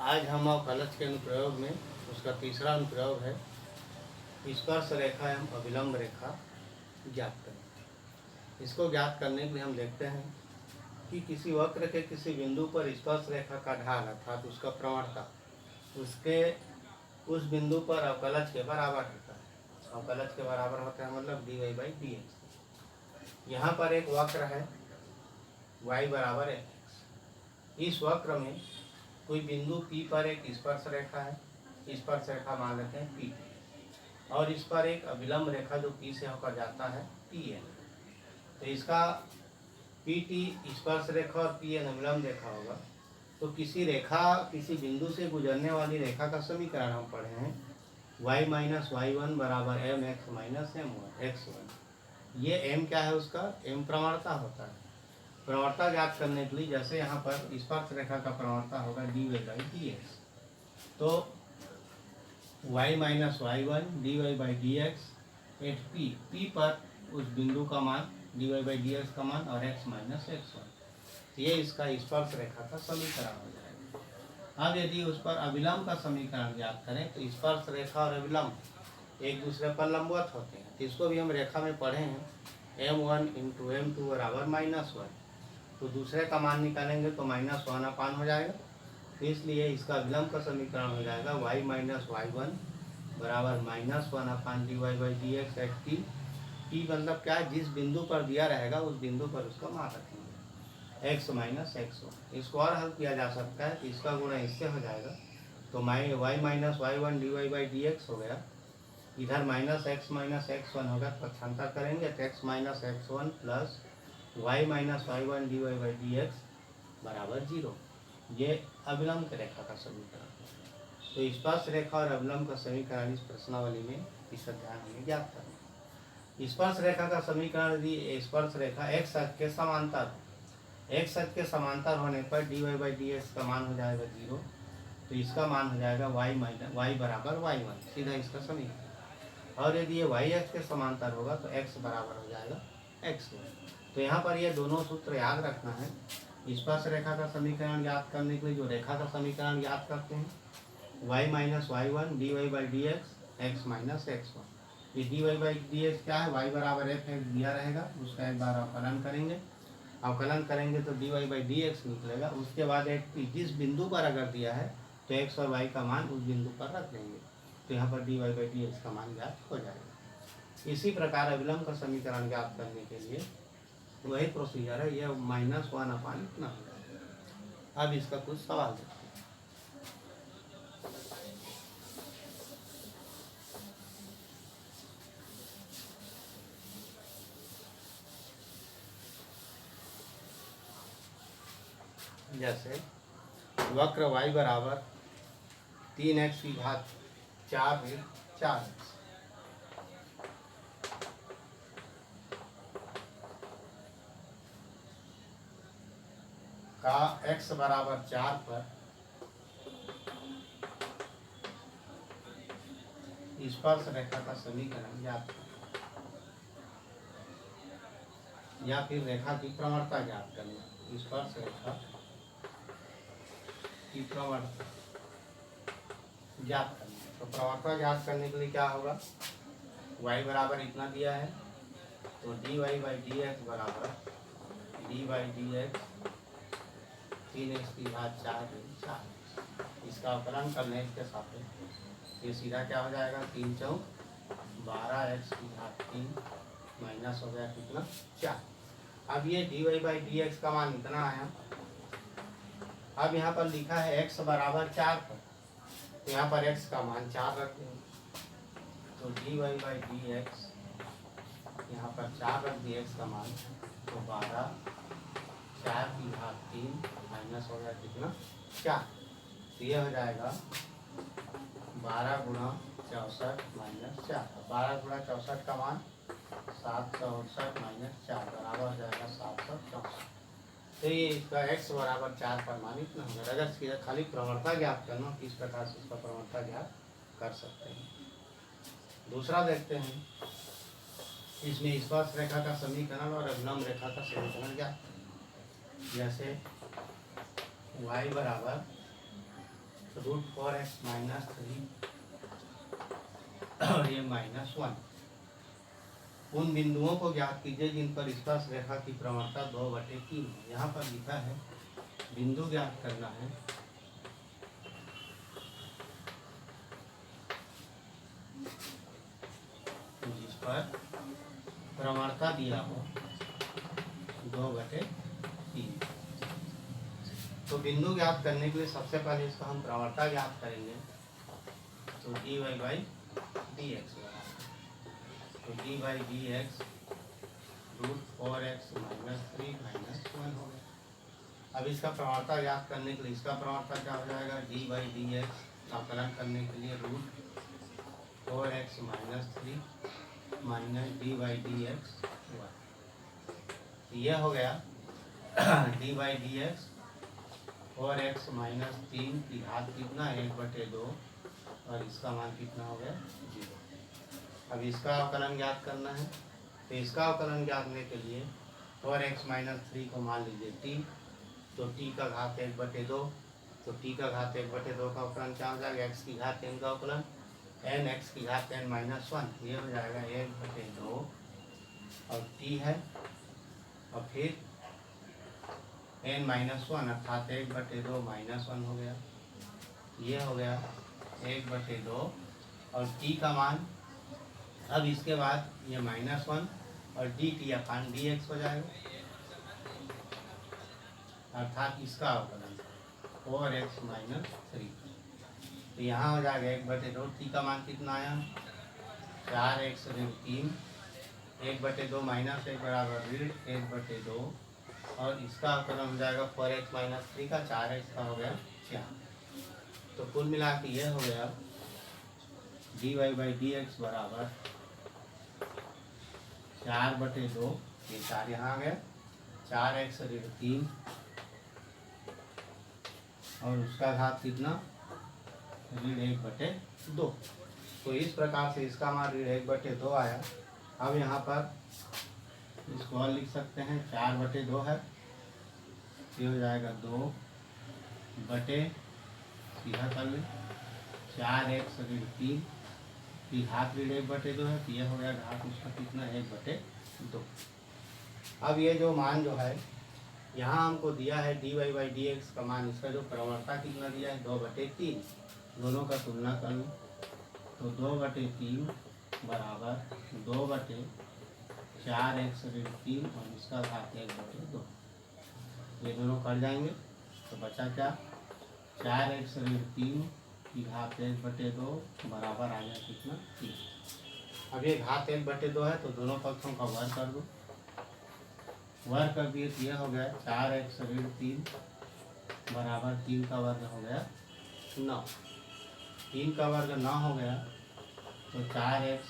आज हम अवकलज के अनुप्रयोग में उसका तीसरा अनुप्रयोग है स्पर्श रेखा एवं अभिलंब रेखा ज्ञात करें। इसको ज्ञात करने के लिए हम देखते हैं कि किसी वक्र के किसी बिंदु पर स्पर्श रेखा का ढाल अर्थात उसका प्रवणता उसके उस बिंदु पर अवकलज के बराबर होता है। अवकलज के बराबर होता है मतलब dy/dx। यहाँ पर एक वक्र है y बराबर x। इस वक्र में कोई बिंदु P पर एक स्पर्श रेखा है, स्पर्श रेखा मान लेते हैं P, और इस पर एक अभिलंब रेखा जो P से होकर जाता है PN। तो इसका PT स्पर्श रेखा और PN अभिलंब रेखा होगा। तो किसी रेखा किसी बिंदु से गुजरने वाली रेखा का समीकरण हम पढ़े हैं y-y1 बराबर mx - m1x1। ये m क्या है, उसका m प्रवणता होता है। प्रवणता ज्ञात करने के लिए जैसे यहाँ पर स्पर्श रेखा का प्रवणता होगा dy/dx, तो y-y1 dy/dx एट p पर उस बिंदु का मान dy/dx का मान और x - x1, ये इसका स्पर्श रेखा का समीकरण हो जाएगा। अब यदि उस पर अभिलंब का समीकरण ज्ञात करें तो स्पर्श रेखा और अभिलंब एक दूसरे पर लंबवत होते हैं। तो इसको भी हम रेखा में पढ़े हैं m1 × m2 बराबर -1। तो दूसरे का मान निकालेंगे तो -1 हो जाएगा। तो इसलिए इसका अभिलंब का समीकरण हो जाएगा y-y1 बराबर -1 dy/dx एट p। p मतलब क्या है, जिस बिंदु पर दिया रहेगा उस बिंदु पर उसका मान रखेंगे x - x1। इसको और हल किया जा सकता है, इसका गुणा इससे हो जाएगा तो y-y1 dy/dx हो गया। इधर -x - x1 होगा, पक्षांतर करेंगे तो x - x1 plus y-y1 dy/dx बराबर 0। ये अभिलंब रेखा का समीकरण है। तो स्पर्श रेखा और अभिलंब का समीकरण इस प्रश्नावली में इस अध्याय में ज्ञात करना। स्पर्श रेखा का समीकरण यदि स्पर्श रेखा x अक्ष के समांतर हो, x अक्ष के समांतर होने पर dy/dx का मान हो जाएगा 0। तो इसका मान हो जाएगा y बराबर y1, सीधा इसका समीकरण। और यदि ये y अक्ष के समांतर होगा तो x बराबर हो जाएगा x1। तो यहाँ पर ये दोनों सूत्र याद रखना है। स्पर्श रेखा का समीकरण ज्ञात करने के लिए जो रेखा का समीकरण ज्ञात करते हैं y - y1 dy/dx x - x1। ये dy/dx क्या है, y बराबर f दिया रहेगा, उसका एक बार अवकलन करेंगे। अवकलन करेंगे तो dy/dx निकलेगा। उसके बाद एक जिस बिंदु पर अगर दिया है तो x और y का मान उस बिंदु पर रख देंगे, तो यहाँ पर dy/dx का मान ज्ञात हो जाएगा। इसी प्रकार अभिलंब का समीकरण ज्ञात करने के लिए वही प्रोसीजर है, ये -1 इतना हो जाएगा। अब इसका कुछ सवाल देखते हैं। जैसे वक्र y बराबर 3x की घात 4 ऋण 4x का x बराबर 4 पर स्पर्श रेखा का समीकरण ज्ञात करें, या फिर रेखा की प्रवणता ज्ञात करना। स्पर्श रेखा की प्रवणता ज्ञात करना, तो प्रवणता ज्ञात करने के लिए क्या होगा, y बराबर इतना दिया है तो dy/dx बराबर dy/dx 3x की घात 4 ऋण 4। इसका अवकलन करने के साथ ये सीधा क्या हो जाएगा, 3 × 4 12x की घात 3 माइनस हो गया कितना 4। अब ये dy/dx का मान इतना आया। अब यहाँ पर लिखा है x बराबर 4 पर, तो यहाँ पर x का मान 4 रख देंगे। तो dy/dx यहाँ पर 4 रख दिए x का मान, तो 12 4 की घात 3 माइनस हो गया कितना 4। तो ये हो जाएगा 12 × 64 - 4। 12 × 64 का मान 768 - 4 बराबर हो जाएगा 764। तो ये इसका x बराबर 4 पर मान इतना होगा। अगर सीधा खाली प्रवणता ज्ञात करना, किस प्रकार से इसका प्रवणता ज्ञात कर सकते हैं। दूसरा देखते हैं, इसमें स्पर्श रेखा का समीकरण और अभिलंब रेखा का समीकरण ज्ञात। जैसे y बराबर √4x -3 और ये -1। उन बिंदुओं को ज्ञात कीजिए जिन पर स्पर्श रेखा की प्रवणता 2/3 है। यहाँ पर लिखा है बिंदु ज्ञात करना है जिस पर प्रवणता दिया हो 2/3। तो बिंदु ज्ञात करने के लिए सबसे पहले इसका हम प्रवणता ज्ञात करेंगे। तो dy/dx तो dy/dx √4x -3 -1 हो गया। अब इसका प्रवणता ज्ञात करने के लिए इसका प्रवणता क्या हो जाएगा? dy/dx अवकलन करने के लिए √4x -3 -dy/dx यह हो गया dy/dx 4x -3 की घात कितना 1/2 और इसका मान कितना हो गया 0। अब इसका अवकलन ज्ञात करना है। तो इसका अवकलन ज्ञात करने के लिए 4x -3 को मान लीजिए t, तो t का घात 1/2, तो t का घात 1/2 का अवकलन क्या हो जाएगा? x की घात n का अवकलन n x की घात n -1 ये हो जाएगा 1/2 और t है और फिर n -1 अर्थात 1/2 -1 हो गया। ये हो गया 1/2 और t का मान। अब इसके बाद ये -1 और dt अपान dx हो जाएगा अर्थात इसका अवकलन 4x -3। तो यहाँ हो जाएगा 1/2। t का मान कितना आया 4x - 3 1/2 - 1 बराबर 1/2 और इसका अवकलन हो जाएगा 4x -3 का 4x का हो गया 4। तो कुल मिला के ये हो गया dy/dx बराबर 4/2 ये 4 यहाँ आ गया 4x - 3 और उसका घात कितना 1/2। तो इस प्रकार से इसका मान 1/2 आया। अब यहाँ पर इसको और लिख सकते हैं 4/2 है, ये हो जाएगा 2 बटे सीधा कर ले 4x - 3 की घात 1/2 है, तो यह हो गया घात उसका कितना 1/2। अब ये जो मान जो है यहाँ हमको दिया है dy/dx का मान, इसका जो प्रवणता कितना दिया है 2/3। दोनों का तुलना कर लो तो 2/3 बराबर 2/4x - 3 और इसका घात 1/2। ये दोनों कट जाएंगे तो बचा क्या 4x - 3 की घात 1/2 बराबर आ गया कितना 3। अब ये घात 1/2 है तो दोनों पक्षों का वर्ग कर दो। वर्ग कर दिए तो यह हो गया 4x - 3 बराबर 3 का वर्ग हो गया 9। 3 का वर्ग 9 हो गया तो 4x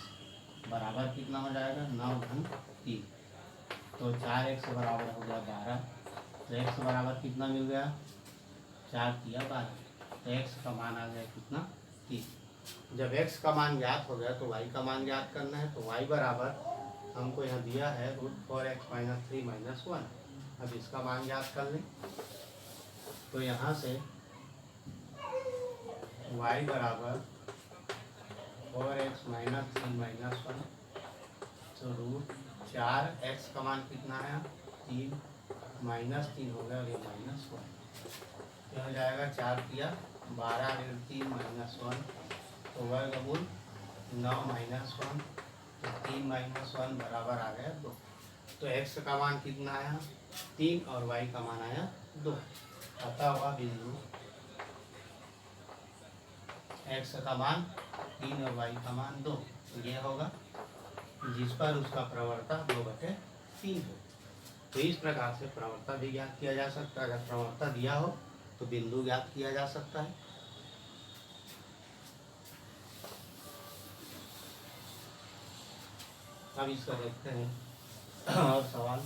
बराबर कितना हो जाएगा 9 घन 3, तो 4x बराबर हो गया 12। तो x बराबर कितना मिल गया 4 किया 12, तो x का मान आ गया कितना 3। जब x का मान ज्ञात हो गया तो y का मान ज्ञात करना है। तो y बराबर हमको यहाँ दिया है √4x -3 -1। अब इसका मान ज्ञात कर लें तो यहाँ से y बराबर 4x -3 -1 तो √4x का मान कितना आया 3 -3 हो गया और ये -1 क्या हो जाएगा 4 किया 12 3 -1 तो वर्गमूल 9 -1 तो 3 -1 बराबर आ गया 2। तो x का मान कितना आया 3 और y का मान आया 2। अतः हुआ बिंदु x का मान 3 और y का मान 2, तो ये होगा जिस पर उसका प्रवणता 2/3 हो। तो इस प्रकार से प्रवणता भी ज्ञात किया जा सकता है। अगर प्रवणता दिया हो तो बिंदु ज्ञात किया जा सकता है। अब इसका देखते हैं और सवाल।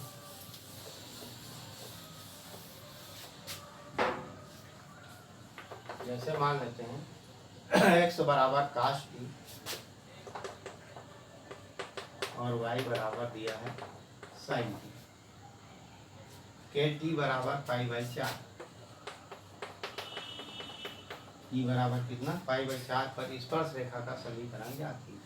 जैसे मान लेते हैं x बराबर cos t और y बराबर दिया है sin t, के t बराबर π/4। ई बराबर कितना π/4 पर स्पर्श रेखा का समीकरण ज्ञात कीजिए।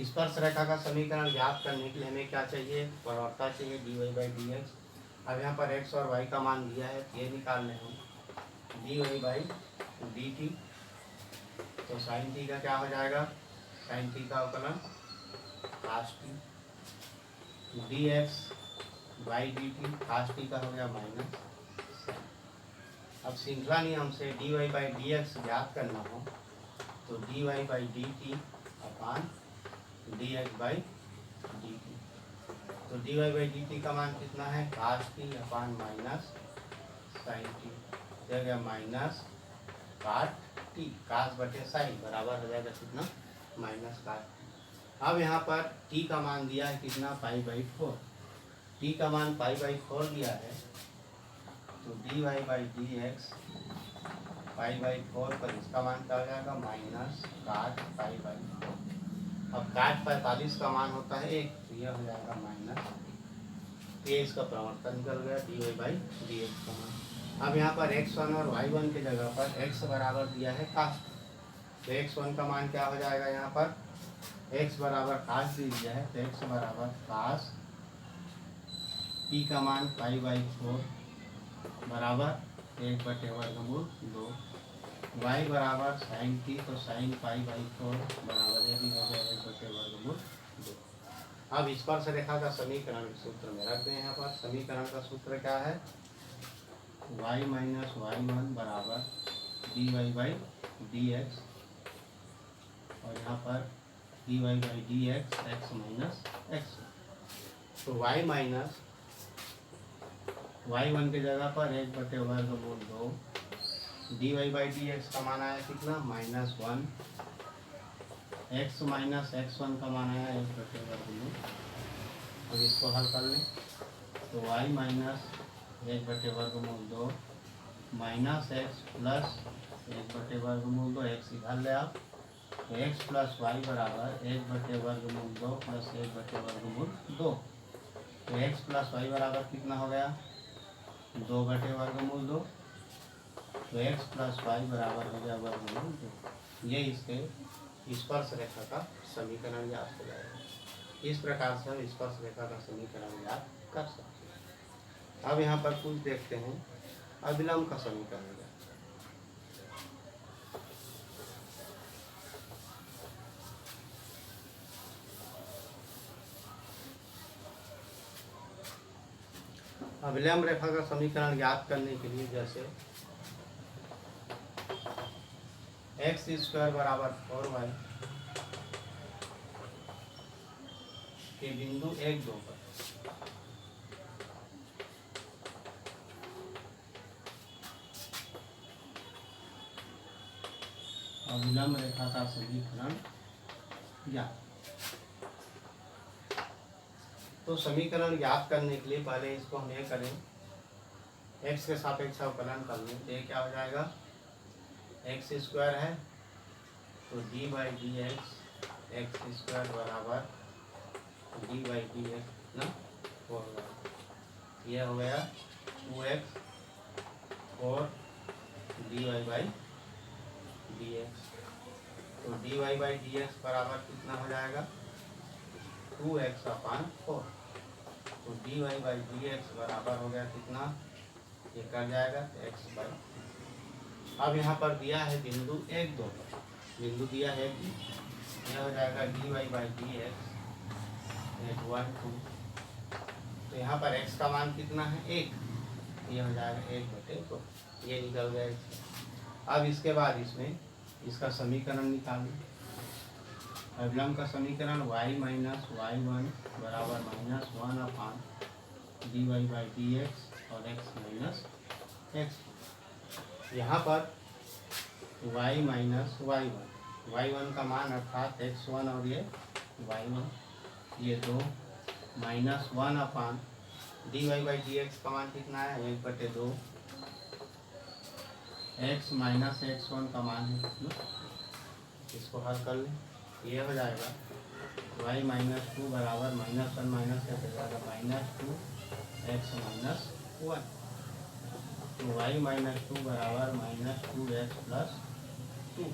स्पर्श रेखा का समीकरण ज्ञात करने के लिए हमें क्या चाहिए, प्रवणता चाहिए dy/dx। अब यहाँ पर x और y का मान दिया है, ये निकालने हम dy/dt। तो sin t का क्या हो जाएगा, sin t का अवकलन cos t, dx/dt cos t का हो गया माइनस। अब श्रृंखला नियम से dy/dx ज्ञात करना हो तो dy/dt अपान dx/dt। तो dy/dt का मान कितना है, cos t upon minus sin t, हो गया माइनस cot t, cos बटे sin बराबर हो जाएगा कितना, माइनस cot t। अब यहाँ पर t का मान दिया है कितना, π/4। t का मान π/4 दिया है तो dy/dx π/4 पर इसका मान क्या हो जाएगा, माइनस cot π/4। अब cot 45 का मान होता है 1, तो यह हो जाएगा माइनस, ये इसका प्रवर्तन निकल गया dy/dx का मान। अब यहाँ पर x1 और y1 के जगह पर x बराबर दिया है cos, तो x1 का मान क्या हो जाएगा, यहाँ पर x बराबर cos दिया है तो x बराबर cos t का मान π/4 बराबर 1/2, y बराबर sin t तो sin π/4 बराबर ये भी हो गया 1/2। अब स्पर्श रेखा का समीकरण सूत्र में रख दें। यहाँ पर समीकरण का सूत्र क्या है, y माइनस y1 बराबर dy/dx, और यहाँ पर dy/dx x माइनस x। तो y माइनस y1 की जगह पर 1/2, dy/dx का मान आया कितना, -1, x माइनस x1 का मान आया 1/2। अब इसको हल कर लें तो y minus 1/2 minus x plus 1/2, x इधर ले आप, तो x प्लस y बराबर 1/2 प्लस 1/2। तो x प्लस y बराबर कितना हो गया, 2/2। तो x प्लस y बराबर हो गया √2। ये इसके स्पर्श रेखा का समीकरण ज्ञात हो जाएगा। इस प्रकार से हम स्पर्श रेखा का समीकरण ज्ञात कर सकते हैं। अब यहाँ पर कुछ देखते हैं अभिलंब का समीकरण ज्ञात। अभिलंब रेखा का समीकरण ज्ञात करने के लिए जैसे x² बराबर 4y के बिंदु 1, 2 पर अभिलंब रेखा का समीकरण ज्ञात। तो समीकरण ज्ञात करने के लिए पहले इसको हम ये करें, x के सापेक्ष अवकलन कर लें। ये क्या हो जाएगा, x² है तो dy/dx x² बराबर dy/dx ना 4y, यह हो गया 2x और dy/dx। तो dy/dx बराबर कितना हो जाएगा, 2x/4। तो dy/dx बराबर हो गया कितना, ये कर जाएगा x/। अब यहाँ पर दिया है बिंदु 1, 2 पर, बिंदु दिया है यह हो जाएगा dy/dx 1, 2। तो यहाँ पर x का मान कितना है, 1, यह हो जाएगा 1/2, ये निकल गया। अब इसके बाद इसमें इसका समीकरण निकालें। अभिलंब का समीकरण y माइनस y1 बराबर -1 dy/dx और x माइनस x। यहाँ पर y माइनस y1 का मान अर्थात x1 और ये y1, ये 2 -1 dy/dx का मान कितना है, 1/2। x माइनस x1 का मान है कितना, इसको हल कर लें। ये हो जाएगा y माइनस टू बराबर माइनस वन माइनस क्या हो जाएगा minus two x minus one. तो y माइनस टू बराबर minus two x plus two.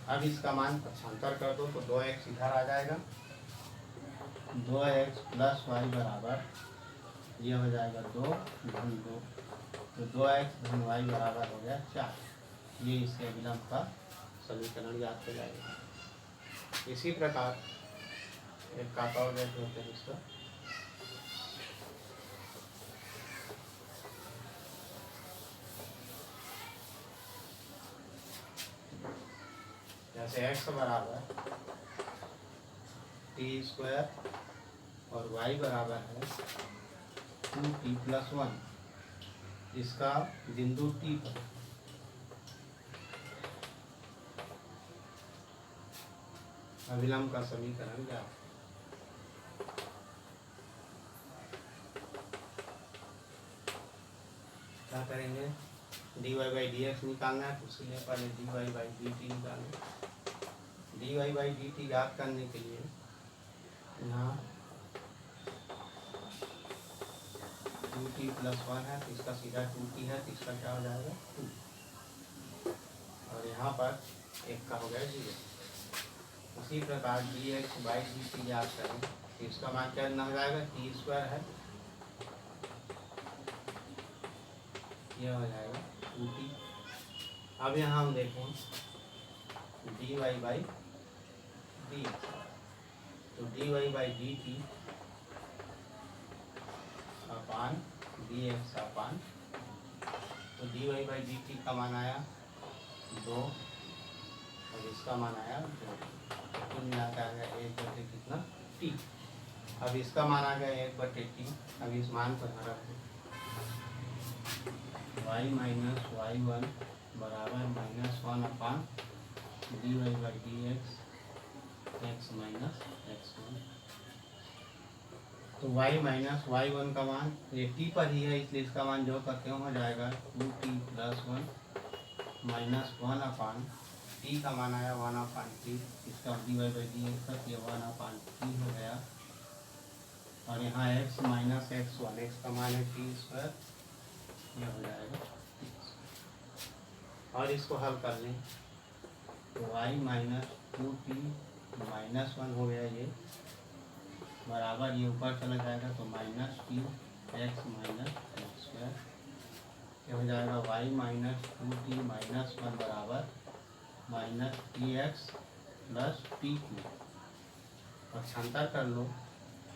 अब इसका मान पक्षांतर कर दो तो 2x इधर आ जाएगा, 2x प्लस वाई बराबर ये हो जाएगा 2 धन 2, तो 2x धन वाई बराबर हो गया 4। ये इसके अभिलंब का समीकरण याद हो जाएगा। इसी प्रकार एक काका और होते हैं इसका, जैसे x बराबर टी स्क्वायर और y बराबर है 2t प्लस 1। इसका बिंदु t पर अभिलंब का समीकरण क्या है? क्या करेंगे, dy बाई डी एक्स निकालना है, तो इसलिए पहले dy बाई डी टी निकालेंगे। dy बाई डी टी याद करने के लिए यहाँ 2t प्लस 1 है, तो इसका सीधा 2t है, तो इसका क्या हो जाएगा 2, और यहाँ पर एक का हो गया 0। उसी प्रकार dx बाई डी टी याद करें तो इसका मान क्या हो जाएगा टी स्क्वायर है, यह हो जाएगा 2t। अब यहाँ हम देखें dy बाई डी, तो dy by D T upon dx अपान, तो dy बाई डी टी का मान आया 2 और इसका मान आया 2, कुल मिलाकर आ गया 1 कितना t। अब इसका मान आ गया 1/t। अब इस मान को यहाँ रख दो, y माइनस वाई वन बराबर minus 1 upon dy by D x x minus x one. तो y माइनस वाई वन का मान ये t पर ही है, इसलिए इसका मान जो करते हो जाएगा 2t प्लस 1 माइनस 1 अपान t का मान आया 1 अपान t, इसका dy बाई डी एक्स तक ये 1 अपान t हो गया, और यहाँ x minus x one, x का मान है टी स्क्वायर, यह हो जाएगा। और इसको हल कर लें तो y माइनस 2t माइनस 1 हो गया, ये बराबर ये ऊपर चला जाएगा तो minus T x minus x square, ये हो जाएगा y माइनस 2t माइनस 1 बराबर minus T x plus T Q. पक्षांतर कर लो,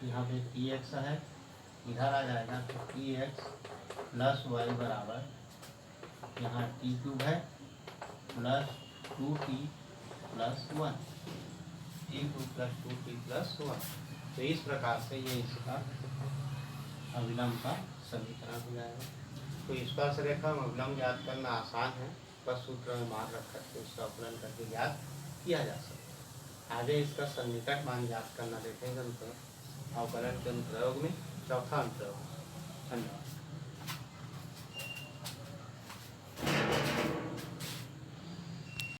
यहाँ पे टी एक्स है, इधर आ जाएगा तो टी एक्स प्लस वाई बराबर यहाँ टी क्यूब है plus 2t plus 1, T cube plus 2t plus 1। तो इस प्रकार से ये इसका अविलंब का समीकरण हो जाएगा। तो स्पर्श रेखा में अविलंब याद करना आसान है, बस सूत्र में मान रख करके उसका अपलन करके याद किया जा सकता है। आगे इसका सन्निकट मान याद करना देखेंगे अवकलन के अनुप्रयोग में, चौथा अनुप्रयोग। धन्यवाद।